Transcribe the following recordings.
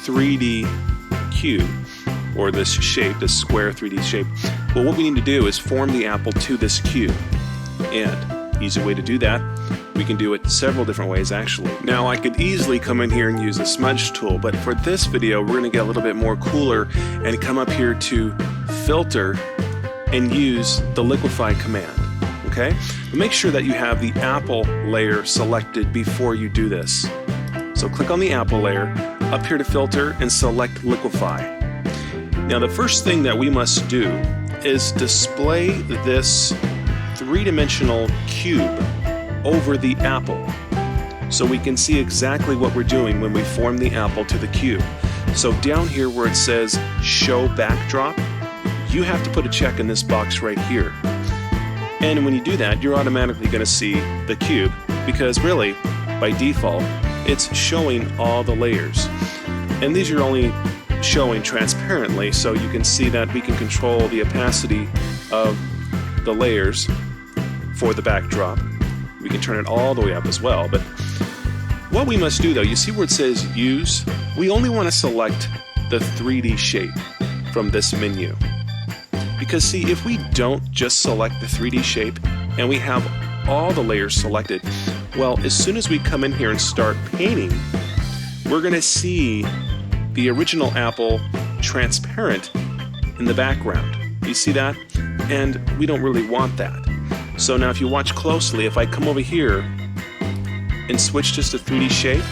3D cube, or this shape, this square 3D shape. Well, what we need to do is form the apple to this cube. And easy way to do that, we can do it several different ways actually. Now I could easily come in here and use a smudge tool, but for this video we're going to get a little bit more cooler and come up here to filter and use the liquefy command. Okay? But make sure that you have the apple layer selected before you do this. So click on the apple layer, up here to filter, and select liquefy. Now the first thing that we must do is display this three-dimensional cube over the apple so we can see exactly what we're doing when we form the apple to the cube. So down here where it says show backdrop, you have to put a check in this box right here. And when you do that, you're automatically going to see the cube, because really, by default, it's showing all the layers. And these are only showing transparently, so you can see that we can control the opacity of the layers for the backdrop. We can turn it all the way up as well. But what we must do though, you see where it says use? We only want to select the 3D shape from this menu. Because see, if we don't just select the 3D shape and we have all the layers selected, well, as soon as we come in here and start painting, we're going to see the original apple transparent in the background. You see that? And we don't really want that. So now if you watch closely, if I come over here and switch just to 3D shape,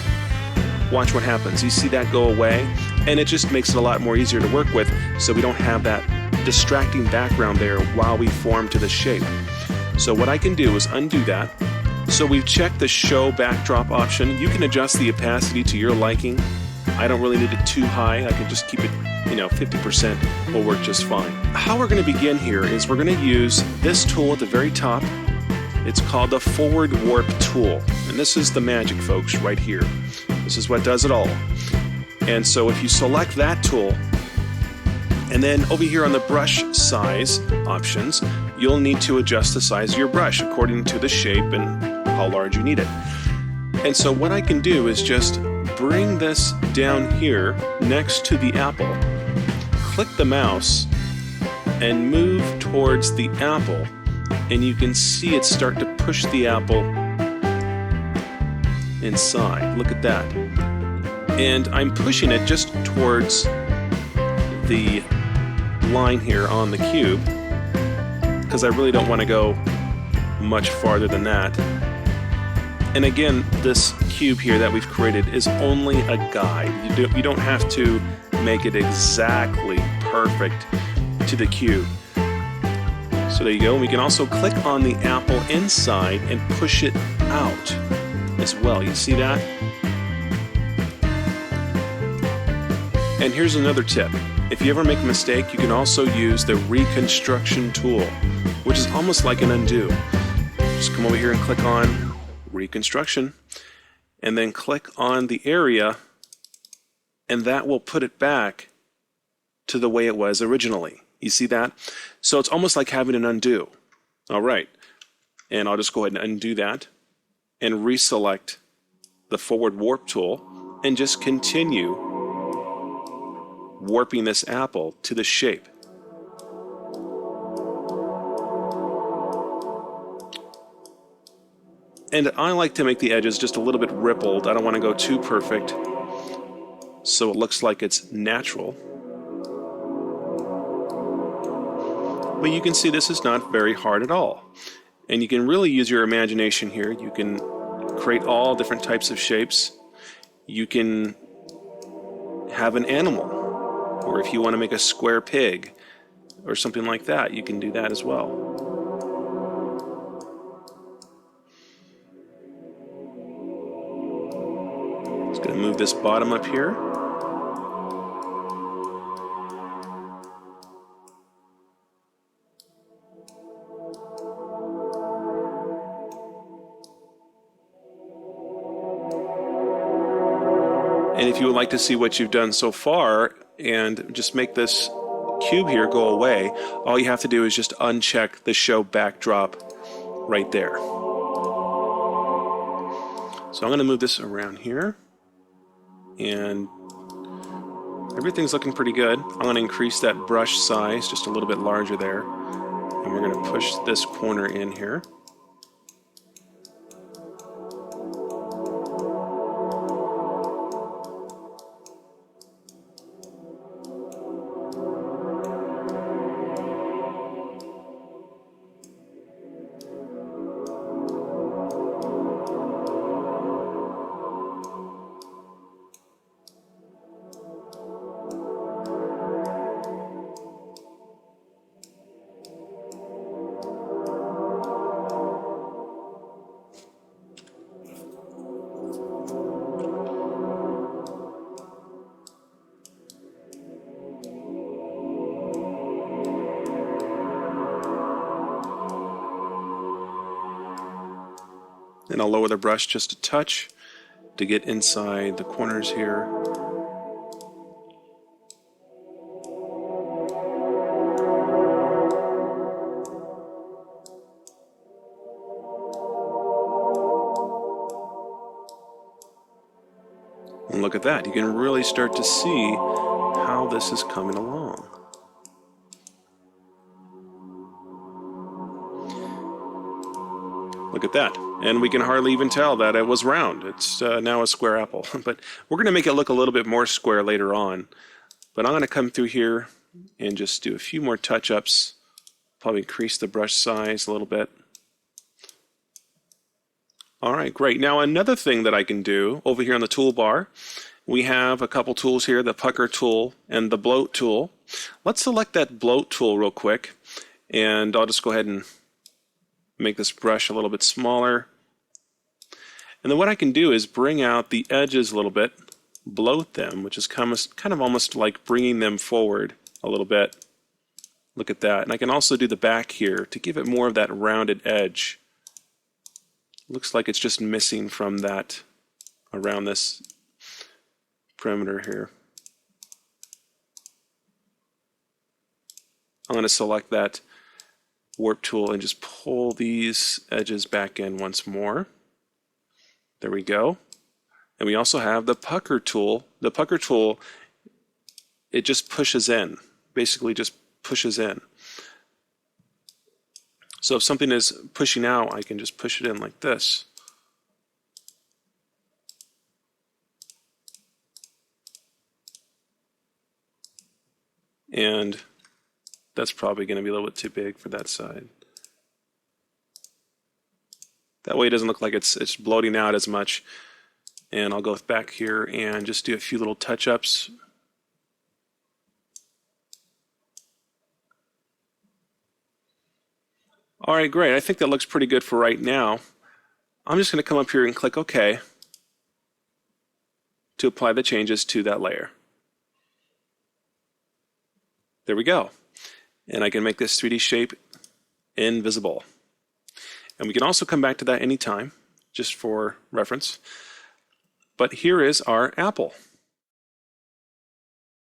watch what happens. You see that go away, and it just makes it a lot more easier to work with, so we don't have that distracting background there while we form to the shape. So what I can do is undo that. So we've checked the show backdrop option. You can adjust the opacity to your liking. I don't really need it too high. I can just keep it, 50% will work just fine. How we're going to begin here is we're going to use this tool at the very top. It's called the forward warp tool. And this is the magic, folks, right here. This is what does it all. And so if you select that tool, and then over here on the brush size options, you'll need to adjust the size of your brush according to the shape and how large you need it. And so what I can do is just bring this down here next to the apple, click the mouse, and move towards the apple, and you can see it start to push the apple inside. Look at that. And I'm pushing it just towards the line here on the cube, because I really don't want to go much farther than that. And again, this cube here that we've created is only a guide. You don't have to make it exactly perfect to the cube. So there you go. We can also click on the apple inside and push it out as well. You see that? And here's another tip. If you ever make a mistake, you can also use the reconstruction tool, which is almost like an undo. Just come over here and click on reconstruction, and then click on the area, and that will put it back to the way it was originally. You see that? So it's almost like having an undo. All right. And I'll just go ahead and undo that and reselect the forward warp tool and just continue warping this apple to the shape. And I like to make the edges just a little bit rippled. I don't want to go too perfect, so it looks like it's natural. But you can see this is not very hard at all. And you can really use your imagination here. You can create all different types of shapes. You can have an animal, or if you want to make a square pig or something like that, you can do that as well. Just going to move this bottom up here. And if you would like to see what you've done so far and just make this cube here go away, all you have to do is just uncheck the show backdrop right there. So I'm going to move this around here, and Everything's looking pretty good. I'm going to increase that brush size just a little bit larger there. And we're going to push this corner in here. And I'll lower the brush just a touch to get inside the corners here. And look at that, you can really start to see how this is coming along. Look at that. And we can hardly even tell that it was round. It's now a square apple. But we're going to make it look a little bit more square later on. But I'm going to come through here and just do a few more touch-ups. Probably increase the brush size a little bit. All right, great. Now another thing that I can do over here on the toolbar, we have a couple tools here, the pucker tool and the bloat tool. Let's select that bloat tool real quick. And I'll just go ahead and make this brush a little bit smaller. And then what I can do is bring out the edges a little bit, bloat them, which is kind of almost like bringing them forward a little bit. Look at that. And I can also do the back here to give it more of that rounded edge. Looks like it's just missing from that around this perimeter here. I'm going to select that warp tool and just pull these edges back in once more. There we go. And we also have the pucker tool. The pucker tool, it just pushes in, basically just pushes in. So if something is pushing out, I can just push it in like this. And that's probably going to be a little bit too big for that side. That way it doesn't look like it's bloating out as much. And I'll go back here and just do a few little touch-ups. All right, great. I think that looks pretty good for right now. I'm just going to come up here and click OK to apply the changes to that layer. There we go. And I can make this 3D shape invisible. And we can also come back to that anytime, just for reference. But here is our apple.